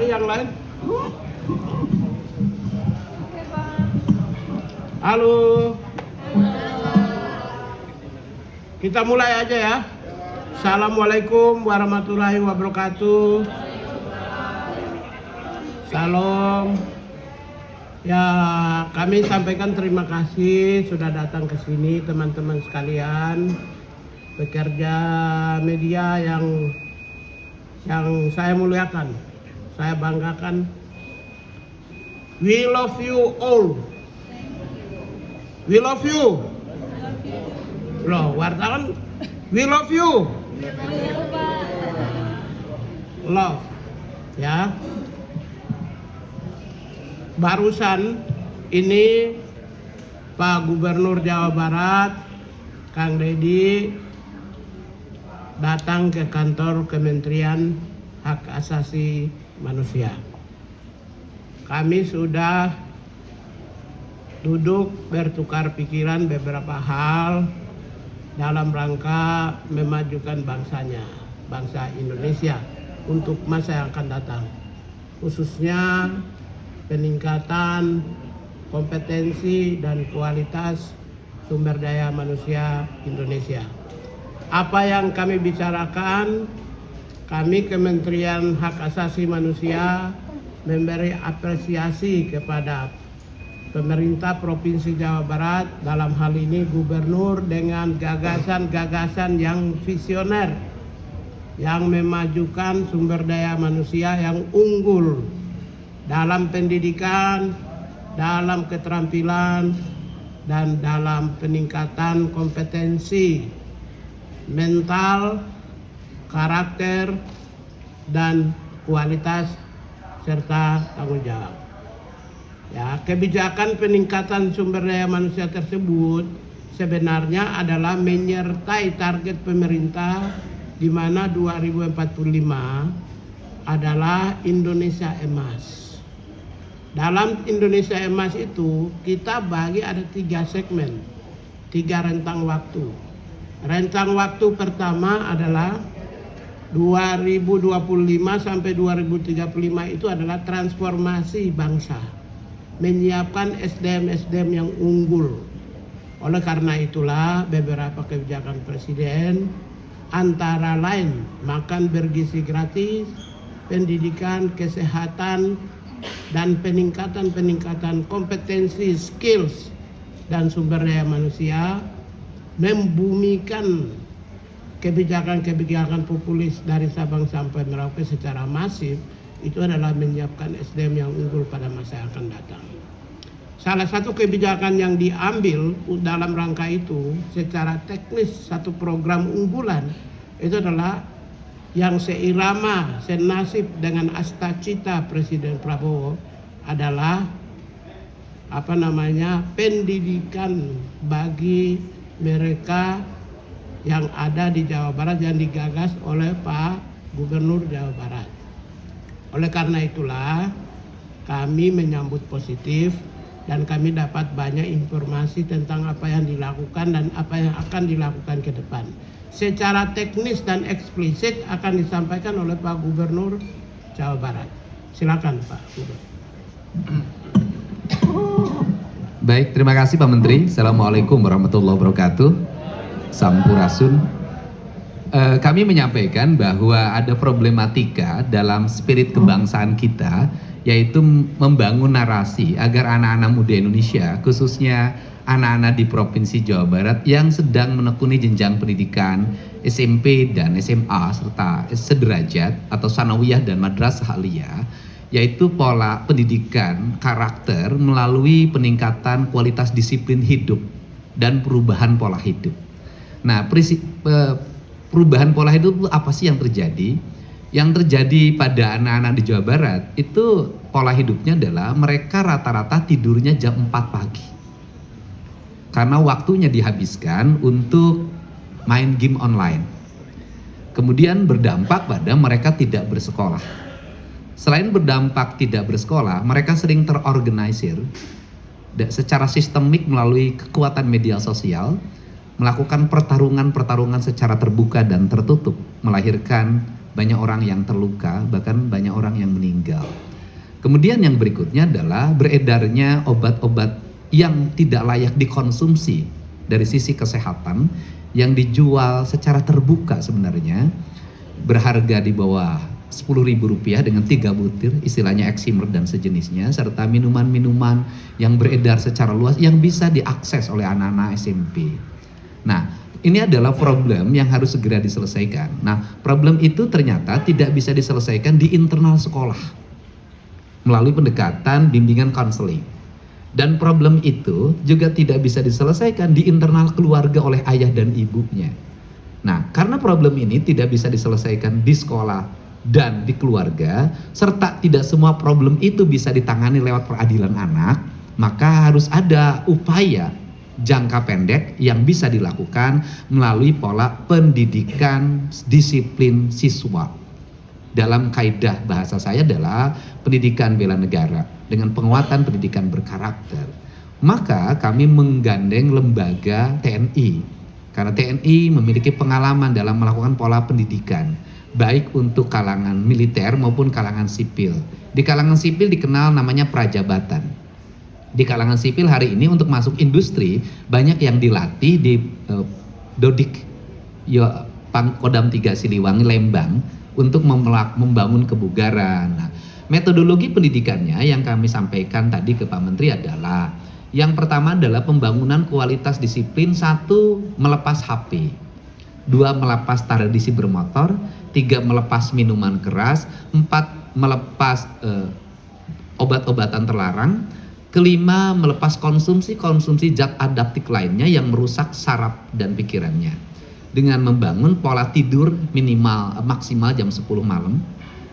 kali yang lain. Halo. Kita mulai aja ya. Assalamualaikum warahmatullahi wabarakatuh. Salam. Ya, kami sampaikan terima kasih sudah datang ke sini teman-teman sekalian, pekerja media yang saya muliakan, saya banggakan. We love you all. We love you. Loh, wartawan, we love you. Love, ya. Barusan ini Pak Gubernur Jawa Barat, Kang Deddy, datang ke kantor Kementerian Hak Asasi Manusia. Kami sudah duduk bertukar pikiran beberapa hal dalam rangka memajukan bangsanya, bangsa Indonesia untuk masa yang akan datang, khususnya peningkatan kompetensi dan kualitas sumber daya manusia Indonesia. Apa yang kami bicarakan, kami Kementerian Hak Asasi Manusia memberi apresiasi kepada pemerintah Provinsi Jawa Barat, dalam hal ini Gubernur, dengan gagasan-gagasan yang visioner, yang memajukan sumber daya manusia yang unggul dalam pendidikan, dalam keterampilan, dan dalam peningkatan kompetensi mental, karakter, dan kualitas serta tanggung jawab. Ya, kebijakan peningkatan sumber daya manusia tersebut sebenarnya adalah menyertai target pemerintah di mana 2045 adalah Indonesia Emas. Dalam Indonesia Emas itu kita bagi ada 3 segmen, 3 rentang waktu. Rentang waktu pertama adalah 2025 sampai 2035 itu adalah transformasi bangsa, menyiapkan SDM-SDM yang unggul. Oleh karena itulah beberapa kebijakan Presiden antara lain makan bergizi gratis, pendidikan, kesehatan, dan peningkatan kompetensi, skills, dan sumber daya manusia, membumikan kebijakan-kebijakan populis dari Sabang sampai Merauke secara masif. Itu adalah menyiapkan SDM yang unggul pada masa yang akan datang. Salah satu kebijakan yang diambil dalam rangka itu secara teknis, satu program unggulan itu adalah yang seirama, senasib dengan astacita Presiden Prabowo adalah pendidikan bagi mereka yang ada di Jawa Barat yang digagas oleh Pak Gubernur Jawa Barat. Oleh karena itulah kami menyambut positif dan kami dapat banyak informasi tentang apa yang dilakukan dan apa yang akan dilakukan ke depan. Secara teknis dan eksplisit akan disampaikan oleh Pak Gubernur Jawa Barat. Silakan Pak Gubernur. Baik, terima kasih Pak Menteri. Assalamualaikum warahmatullahi wabarakatuh. Sampurasun. Kami menyampaikan bahwa ada problematika dalam spirit kebangsaan kita, yaitu membangun narasi agar anak-anak muda Indonesia, khususnya anak-anak di Provinsi Jawa Barat yang sedang menekuni jenjang pendidikan SMP dan SMA serta sederajat atau sanawiyah dan madrasah aliyah, yaitu pola pendidikan karakter melalui peningkatan kualitas disiplin hidup dan perubahan pola hidup. Nah, perubahan pola hidup itu apa sih yang terjadi? Yang terjadi pada anak-anak di Jawa Barat itu pola hidupnya adalah mereka rata-rata tidurnya jam 4 pagi. Karena waktunya dihabiskan untuk main game online. Kemudian berdampak pada mereka tidak bersekolah. Selain berdampak tidak bersekolah, mereka sering terorganisir secara sistemik melalui kekuatan media sosial, melakukan pertarungan-pertarungan secara terbuka dan tertutup, melahirkan banyak orang yang terluka, bahkan banyak orang yang meninggal. Kemudian yang berikutnya adalah beredarnya obat-obat yang tidak layak dikonsumsi dari sisi kesehatan yang dijual secara terbuka sebenarnya, berharga di bawah Rp10.000 dengan 3 butir, istilahnya eksimer dan sejenisnya, serta minuman-minuman yang beredar secara luas yang bisa diakses oleh anak-anak SMP. Nah, ini adalah problem yang harus segera diselesaikan. Nah, problem itu ternyata tidak bisa diselesaikan di internal sekolah melalui pendekatan bimbingan konseling. Dan problem itu juga tidak bisa diselesaikan di internal keluarga oleh ayah dan ibunya. Nah, karena problem ini tidak bisa diselesaikan di sekolah dan di keluarga, serta tidak semua problem itu bisa ditangani lewat peradilan anak, maka harus ada upaya jangka pendek yang bisa dilakukan melalui pola pendidikan disiplin siswa. Dalam kaidah bahasa saya adalah pendidikan bela negara dengan penguatan pendidikan berkarakter. Maka kami menggandeng lembaga TNI, karena TNI memiliki pengalaman dalam melakukan pola pendidikan baik untuk kalangan militer maupun kalangan sipil. Di kalangan sipil dikenal namanya prajabatan. Di kalangan sipil hari ini untuk masuk industri banyak yang dilatih di Dodik Kodam 3 Siliwangi Lembang untuk membangun kebugaran. Nah, metodologi pendidikannya yang kami sampaikan tadi ke Pak Menteri adalah yang pertama adalah pembangunan kualitas disiplin. 1, melepas HP, 2, melepas tradisi bermotor, 3, melepas minuman keras, 4, melepas obat-obatan terlarang, kelima, melepas konsumsi zat adaptif lainnya yang merusak saraf dan pikirannya dengan membangun pola tidur maksimal jam 10 malam.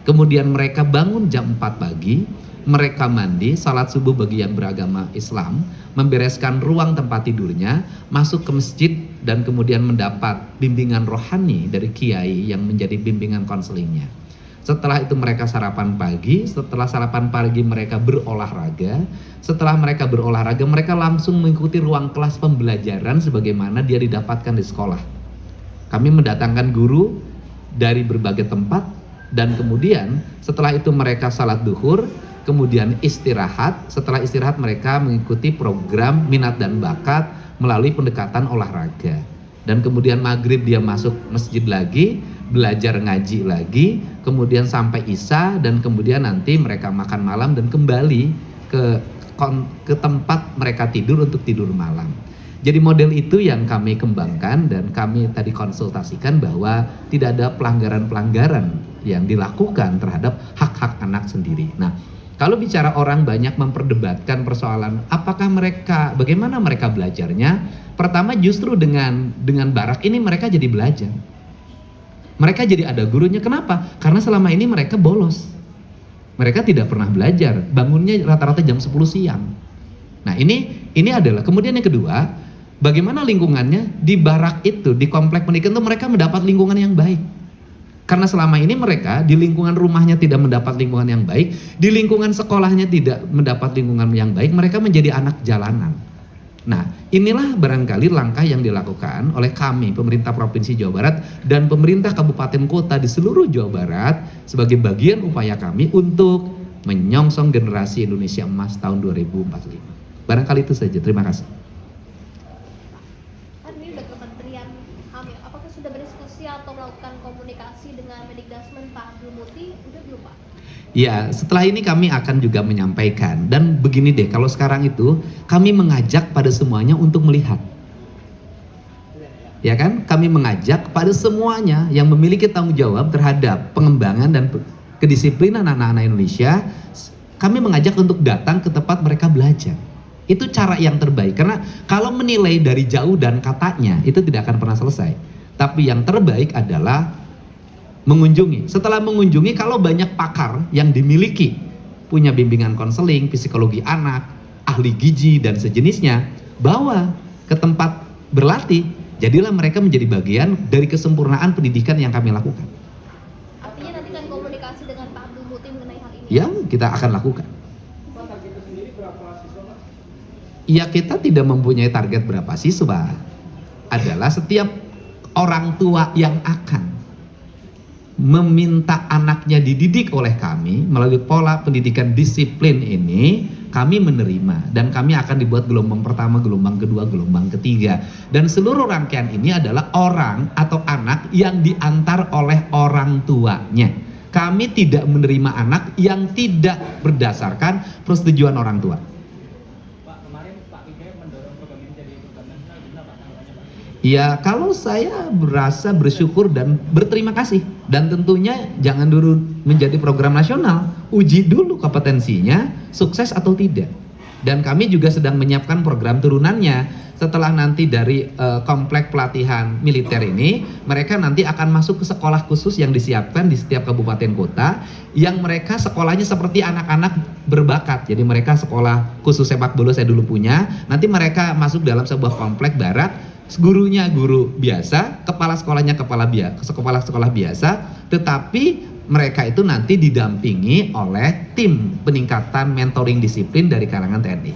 Kemudian mereka bangun jam 4 pagi, mereka mandi, salat subuh bagi yang beragama Islam, membereskan ruang tempat tidurnya, masuk ke masjid, dan kemudian mendapat bimbingan rohani dari kiai yang menjadi bimbingan konselingnya. Setelah itu mereka sarapan pagi, setelah sarapan pagi mereka berolahraga, setelah mereka berolahraga mereka langsung mengikuti ruang kelas pembelajaran sebagaimana dia didapatkan di sekolah. Kami mendatangkan guru dari berbagai tempat, dan kemudian setelah itu mereka salat duhur, kemudian istirahat. Setelah istirahat mereka mengikuti program minat dan bakat melalui pendekatan olahraga. Dan kemudian maghrib dia masuk masjid lagi, belajar ngaji lagi, kemudian sampai isya, dan kemudian nanti mereka makan malam dan kembali ke tempat mereka tidur untuk tidur malam. Jadi model itu yang kami kembangkan dan kami tadi konsultasikan bahwa tidak ada pelanggaran-pelanggaran yang dilakukan terhadap hak-hak anak sendiri. Nah, kalau bicara orang banyak memperdebatkan persoalan bagaimana mereka belajarnya, pertama justru dengan barak ini mereka jadi belajar. Mereka jadi ada gurunya. Kenapa? Karena selama ini mereka bolos. Mereka tidak pernah belajar, bangunnya rata-rata jam 10 siang. Nah, ini adalah. Kemudian yang kedua, bagaimana lingkungannya di barak itu, di komplek pendidikan itu mereka mendapat lingkungan yang baik. Karena selama ini mereka di lingkungan rumahnya tidak mendapat lingkungan yang baik, di lingkungan sekolahnya tidak mendapat lingkungan yang baik, mereka menjadi anak jalanan. Nah, inilah barangkali langkah yang dilakukan oleh kami, pemerintah Provinsi Jawa Barat dan pemerintah kabupaten kota di seluruh Jawa Barat sebagai bagian upaya kami untuk menyongsong generasi Indonesia Emas tahun 2045. Barangkali itu saja, terima kasih. Ini udah Kementerian HAM ya, apakah sudah berdiskusi atau melakukan komunikasi dengan Mendikbud Pak Abdul Muti? Udah belum Pak? Ya, setelah ini kami akan juga menyampaikan. Dan begini deh, kalau sekarang itu kami mengajak pada semuanya untuk melihat. Ya kan? Kami mengajak pada semuanya yang memiliki tanggung jawab terhadap pengembangan dan kedisiplinan anak-anak Indonesia. Kami mengajak untuk datang ke tempat mereka belajar. Itu cara yang terbaik. Karena kalau menilai dari jauh dan katanya, itu tidak akan pernah selesai. Tapi yang terbaik adalah mengunjungi. Setelah mengunjungi, kalau banyak pakar yang dimiliki, punya bimbingan konseling, psikologi anak, ahli gizi dan sejenisnya, bawa ke tempat berlatih, jadilah mereka menjadi bagian dari kesempurnaan pendidikan yang kami lakukan. Artinya nanti kan komunikasi dengan Pak Abdul Muti mengenai hal ini? Ya, kita akan lakukan. Ya, kita tidak mempunyai target berapa siswa. Adalah setiap orang tua yang akan meminta anaknya dididik oleh kami melalui pola pendidikan disiplin ini, kami menerima dan kami akan dibuat gelombang pertama, gelombang kedua, gelombang ketiga. Dan seluruh rangkaian ini adalah orang atau anak yang diantar oleh orang tuanya. Kami tidak menerima anak yang tidak berdasarkan persetujuan orang tua. Ya, kalau saya berasa bersyukur dan berterima kasih, dan tentunya jangan dulu menjadi program nasional, uji dulu kompetensinya sukses atau tidak. Dan kami juga sedang menyiapkan program turunannya. Setelah nanti dari komplek pelatihan militer ini, mereka nanti akan masuk ke sekolah khusus yang disiapkan di setiap kabupaten kota, yang mereka sekolahnya seperti anak-anak berbakat. Jadi mereka sekolah khusus sepak bola saya dulu punya, nanti mereka masuk dalam sebuah komplek barak, gurunya guru biasa, kepala sekolahnya kepala sekolah biasa, tetapi mereka itu nanti didampingi oleh tim peningkatan mentoring disiplin dari kalangan TNI.